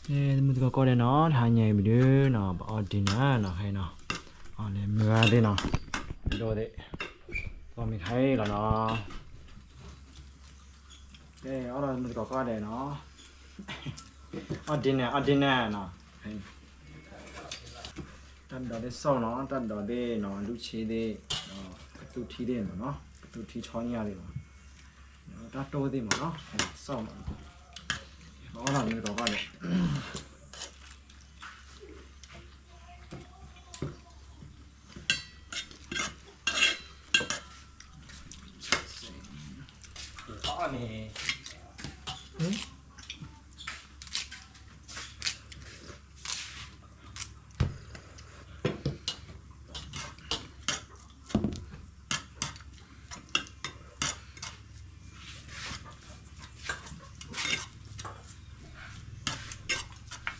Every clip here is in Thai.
mình có coi đây nó thay nhảy bị đứa nó bỏ đi nó hay nó để mưa đi nó đồ đấy còn mình thấy là nó đây ở đây mình có coi đây nó ở đi nè nó tan đó để sau nó tan đó để nó lúc chế để tu thi để nó tu thi cho nhà đi nó ta trôi đi mà nó sau mà nó là mình có coi đấy có nè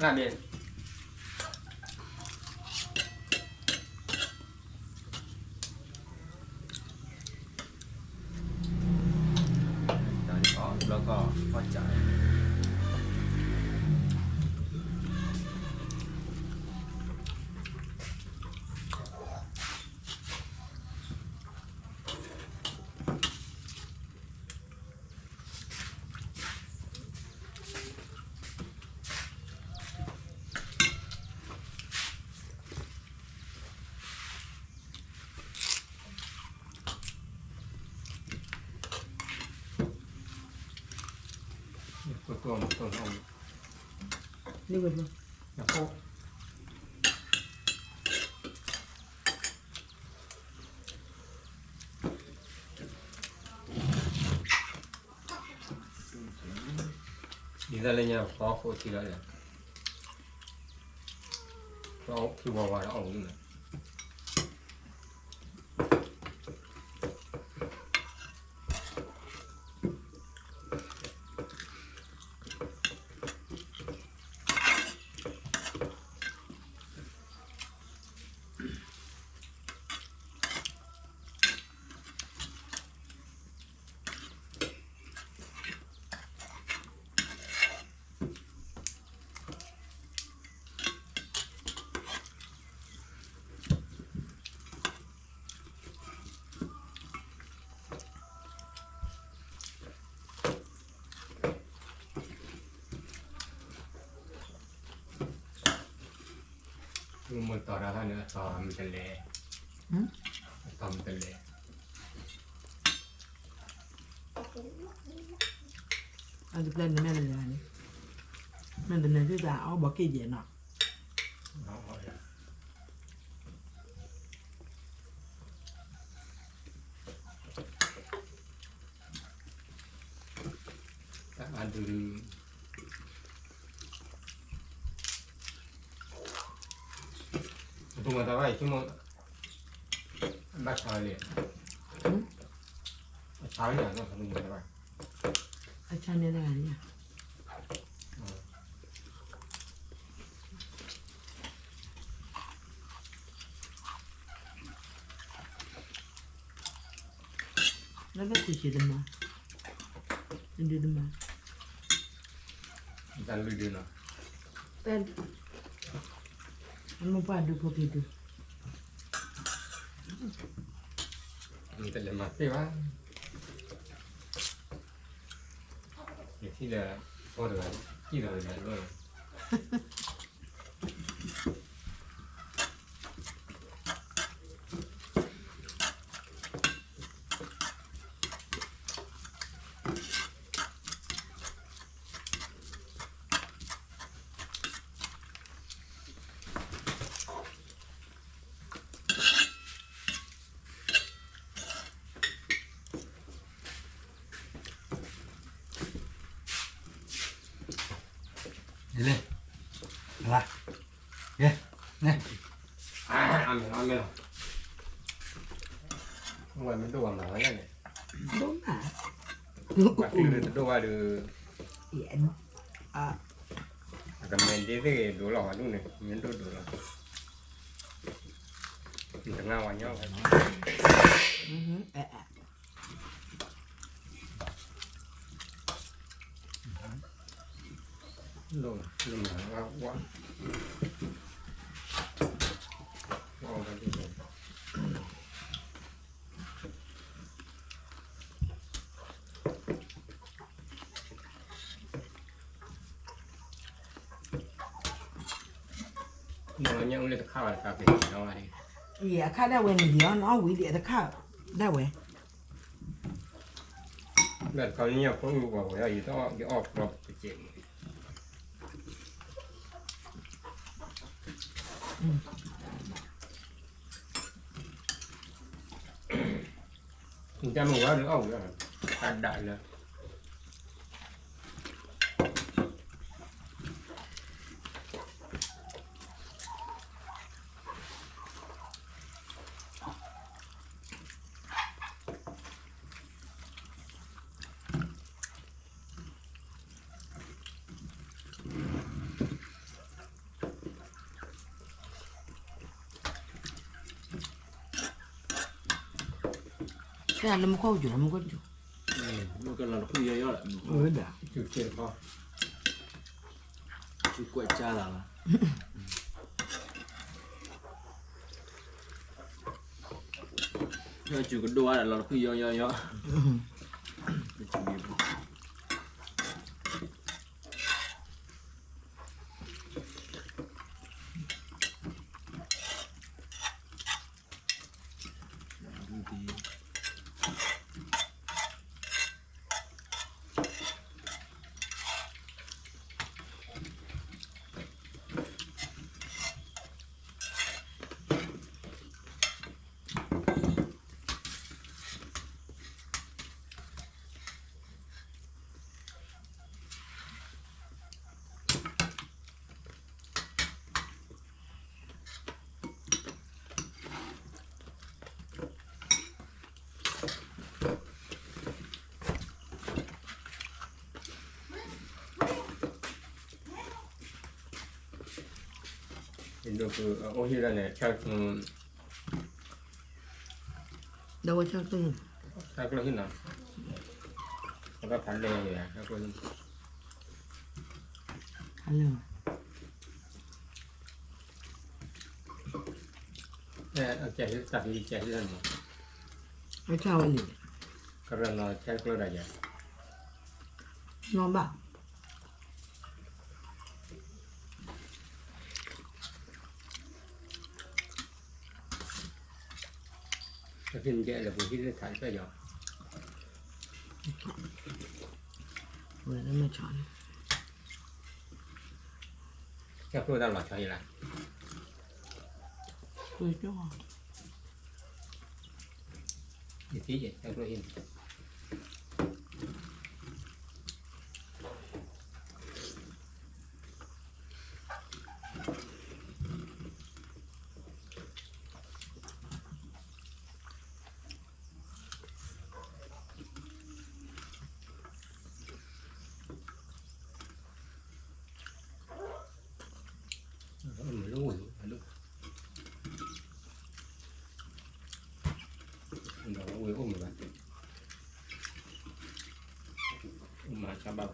làm gìแล้วก็พอใจตัวเอานี่เว้ยมั้งแล้วก็ดีแล้วเลยเนี่ยพอโคตรทีแล้วเนี่ยเราคือว่าเราเอาอยู่เนี่ยมันต่อได้เท่านี้ต่อมันจะเละต่อมันจะเละ อันนี้เป็นแม่เลยนะมันเป็นในที่จะเอาบอกกี่เย็นเนาะอันดูดูมาแต่ว่าที่มันบัตรชาเลยชาเนี่ยต้องดูมาแต่ว่าอาจารย์เนี่ยอะไรเนี่ยแล้วก็คุยกันมาดูมา dan lu dia nak dan anu padu begitu ni tak lemah tu kan ni tidak orang tidak ada đi lên là ghê nè ăn rồi ngoài mình đồ mà này đúng hả quả đồ qua được hiện cầm mình đi cái đồ lò luôn này miếng đồ lò thằng nào anh nhau lùm lùm là quá quá ngon cái gì nó nhậu lên khao là cà phê nó này อีอะข้าได้เว้นเดียวน้องวิเดียตะข้าได้เว้ แบบเขาเนี่ยเขาอยู่กับเราอยู่ต้องออกกรอบไปเจ็บถึงจะมึงว่าหรือเอาหรือการได้เลย cái này nó có chỗ nó có chỗ มันก็เราคุยเยอะๆแหละ đã จุดเจ็บพอ จุกกวยจ้าละเราจุกก็ดูว่าเราคุยเยอะเห็นดูคือโอ้ยแล้วเนี่ยชัก đâu có chắc tôi ชักเราขึ้นหน่อยแล้วก็พันเลยอยู่นะแล้วก็ alo เนี่ยเอาใจตัดที่ใจที่นั่น nó chào anh đi ก็เรื่องเราชักเราได้ยัง nó bảo ถ้าขึ้นเยอะแล้วผมคิดจะถ่ายก็ยอม vừa nó mà chọn ชักเราตลอดใช่ไหม tôi cho อีกทีเจ็ดชักเราเห็น mình lúi lúc mình đâu có quên ôm mà sao bao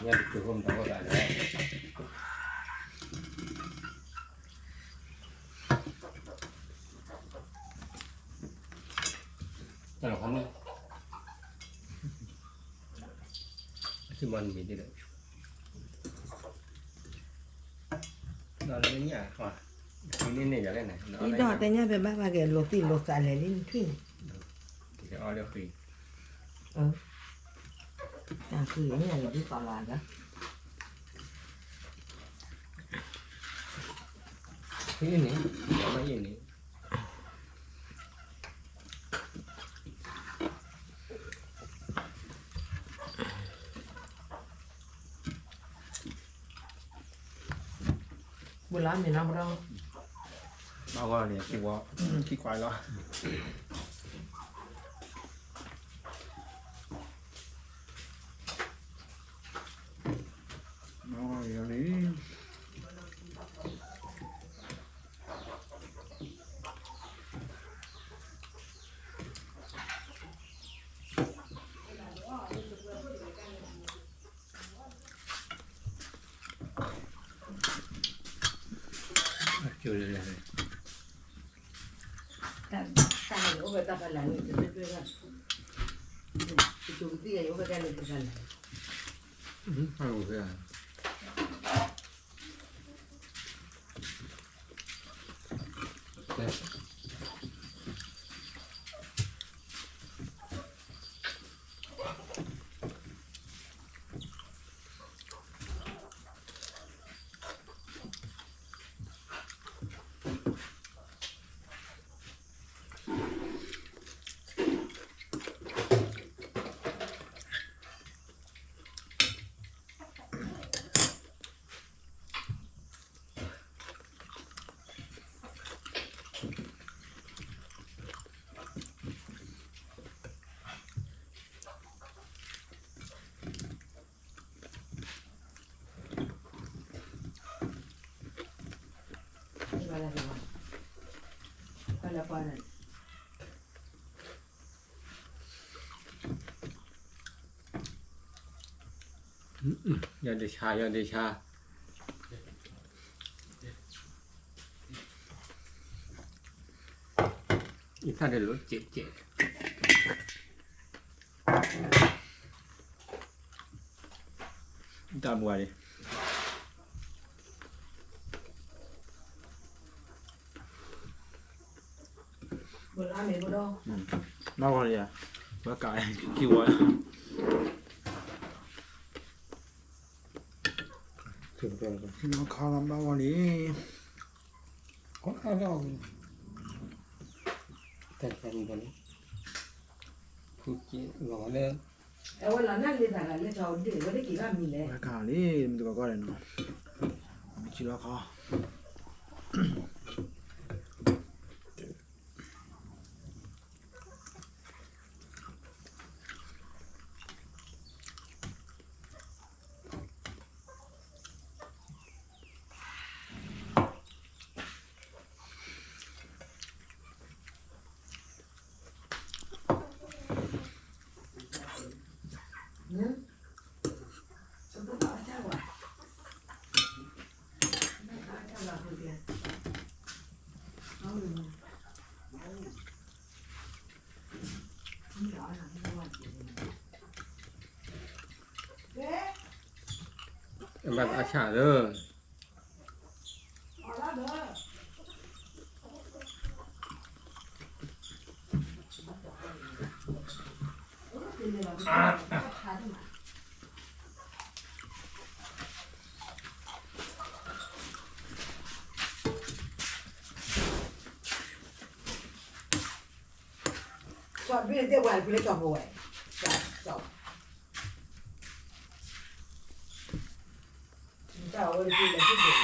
nghe được từ hôm đó có tại đấy Nó là không chứ mình bị đi được nó là nhà hòa thì nên này giờ đây này nó đi đỏ tay nha về ba cái lột tỉ lột xài lên lên thuyền thì cái oil free à cứ cái này là đi còn lại đó cái gì nữa cái gì nữa buổi làm thì làm đâu เราก็เนี่ยคิดว่าคิดควายแล้ว เ อยู่เลย 但是我大概两年就是这个，就这个我在那个干。还有个对。ยอดเดชายอดเดชาอีท่าเดือดเจ็ดตามวัวดิ 不拉没不到。มากกว่าเลยว่ากายกี่วัวถึงตัวแล้ว น้องข้าวมากกว่านี้ ก็ข้าวเราแต่ตอนนี้พูดจีหล่อเลย 哎，我那里大概那朝的，我得几个米嘞。 ว่ากายนี่มันตัวก็เลยเนาะไม่ชิลล์ข้าว 嗯。什么打架过？那打架了后边。你找上你问题。对。 แบบอาชาเด้อ 好了的。จอดพี่เดี๋ยววันพี่เลยจอดบ่อยจอดเจ้าวันพี่เลยพี่เดียว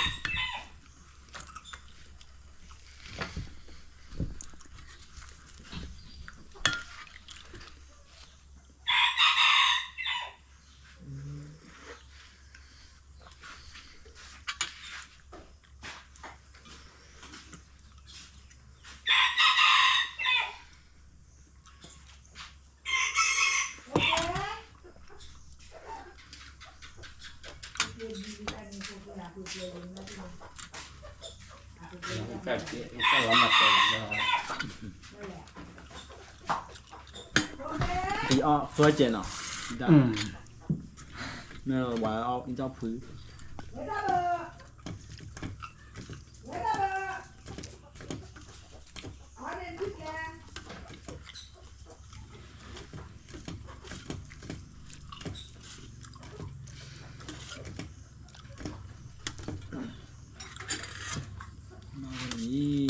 แบบก็ละมัดเลย ดีอ้อเฟื่อเจนอ่ะแม่ว่าเอาอีเจ้าพื้น มาวันนี้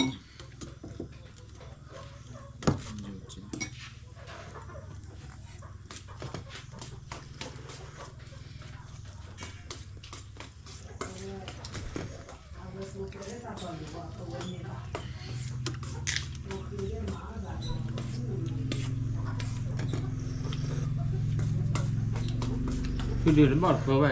คือเดือดบอดเฟ้อไป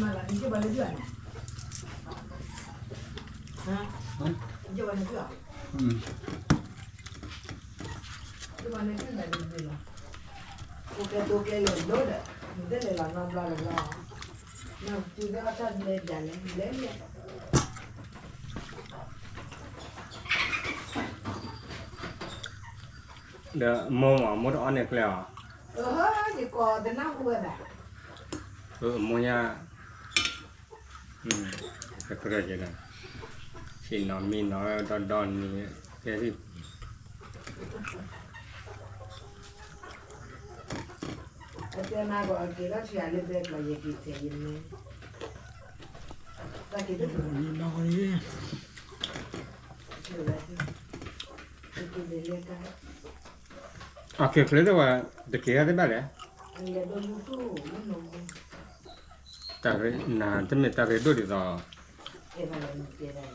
มาละนี่จะไปเรื่อย就完了不要，就完了现在就对了。我给多给了多的，你这来了那不了了，那就在他来讲了，来了。 เดี๋ยวมองว่าหมดอันเนี่ยแล้ว thì có cái nào cũng vậy. มองยาก็กระเจนะชินนอนมีนอนดอนนี่แค่ที่ Até na agora que lá tinha ali dentro aí que tem né. Daqui do ยีนอกนี้ aqui dele cá. โอเคเคลียร์ว่าตะเกียร์ได้บ้างเลย Ali é do muito, não. แต่นานจะไม่แต่ไปดูดีต่อ É vai não ter aí.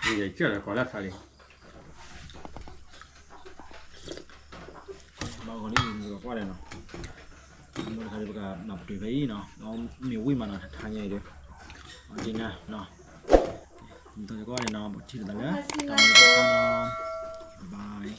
นี่เชื่อเลยก่อนละทารี bao còn đi vừa qua đây nó một cái bữa cả nạp tùy với nó nhiều quy mà nó thay nhảy được chị nha nó tôi qua đây nó một chi là nữa cảm ơn các bạn bye bye